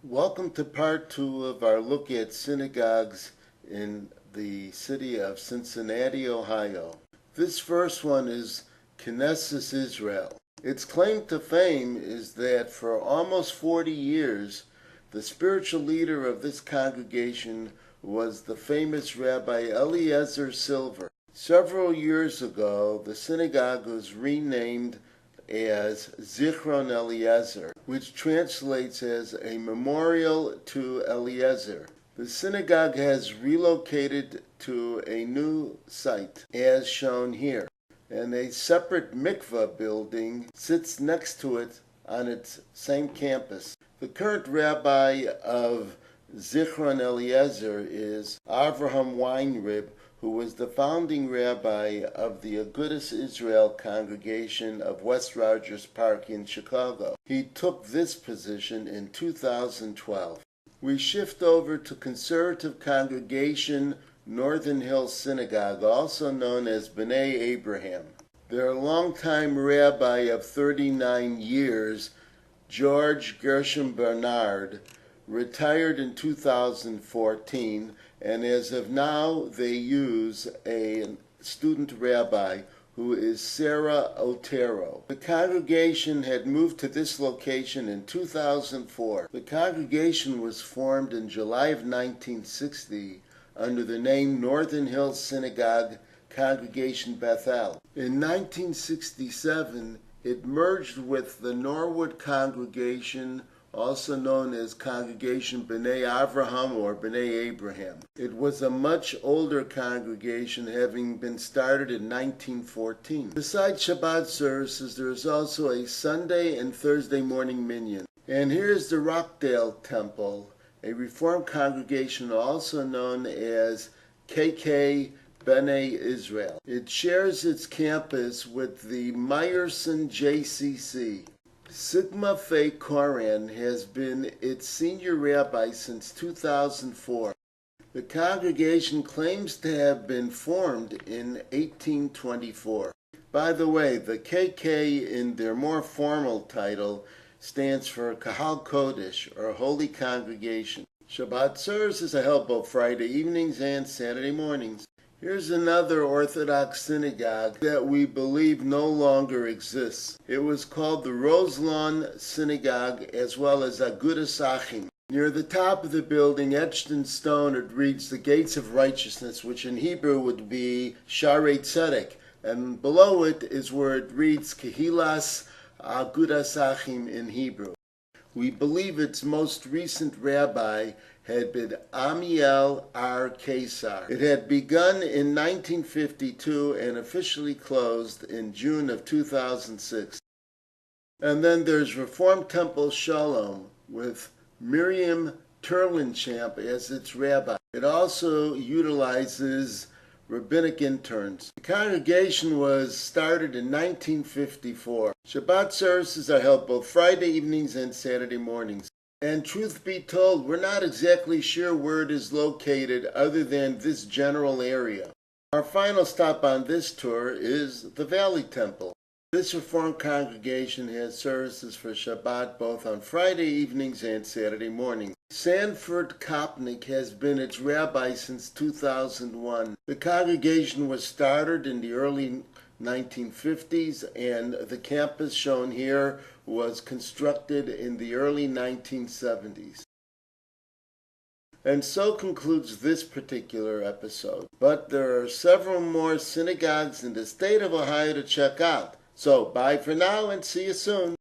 Welcome to part 2 of our look at synagogues in the city of Cincinnati, Ohio. This first one is Knesset Israel. Its claim to fame is that for almost 40 years, the spiritual leader of this congregation was the famous Rabbi Eliezer Silver. Several years ago, the synagogue was renamed as Zichron Eliezer, which translates as a memorial to Eliezer. The synagogue has relocated to a new site, as shown here, and a separate mikveh building sits next to it on its same campus. The current rabbi of Zichron Eliezer is Avraham Weinrib, who was the founding rabbi of the Agudas Israel congregation of West Rogers Park in Chicago. He took this position in 2012. We shift over to Conservative Congregation Northern Hills Synagogue, also known as B'nai Abraham. Their longtime rabbi of 39 years, George Gershom Bernard, retired in 2014, and as of now they use a student rabbi who is Sarah Otero. The congregation had moved to this location in 2004. The congregation was formed in July of 1960 under the name Northern Hills Synagogue Congregation Bethel. In 1967, it merged with the Norwood Congregation, also known as Congregation B'nai Avraham or B'nai Abraham. It was a much older congregation, having been started in 1914. Besides Shabbat services, there is also a Sunday and Thursday morning minyan. And here's the Rockdale Temple, a Reformed congregation also known as KK B'nai Israel. It shares its campus with the Meyerson JCC. Sigma Phi Koren has been its senior rabbi since 2004. The congregation claims to have been formed in 1824. By the way, the KK in their more formal title stands for Kahal Kodesh, or Holy Congregation. Shabbat services are held both Friday evenings and Saturday mornings. Here's another Orthodox synagogue that we believe no longer exists. It was called the Roselawn Synagogue, as well as Agudas Achim. Near the top of the building, etched in stone, it reads the Gates of Righteousness, which in Hebrew would be Sharei Tzedek, and below it is where it reads Kehilas Agudas Achim in Hebrew. We believe its most recent rabbi had been Amiel R. Kesar. It had begun in 1952 and officially closed in June of 2006. And then there's Reform Temple Shalom with Miriam Turlinchamp as its rabbi. It also utilizes rabbinic interns. The congregation was started in 1954. Shabbat services are held both Friday evenings and Saturday mornings. And truth be told, we're not exactly sure where it is located other than this general area. Our final stop on this tour is the Valley Temple. This Reformed congregation has services for Shabbat both on Friday evenings and Saturday mornings. Sanford Kopnick has been its rabbi since 2001. The congregation was started in the early 1950s, and the campus shown here was constructed in the early 1970s. And so concludes this particular episode. But there are several more synagogues in the state of Ohio to check out. So bye for now and see you soon.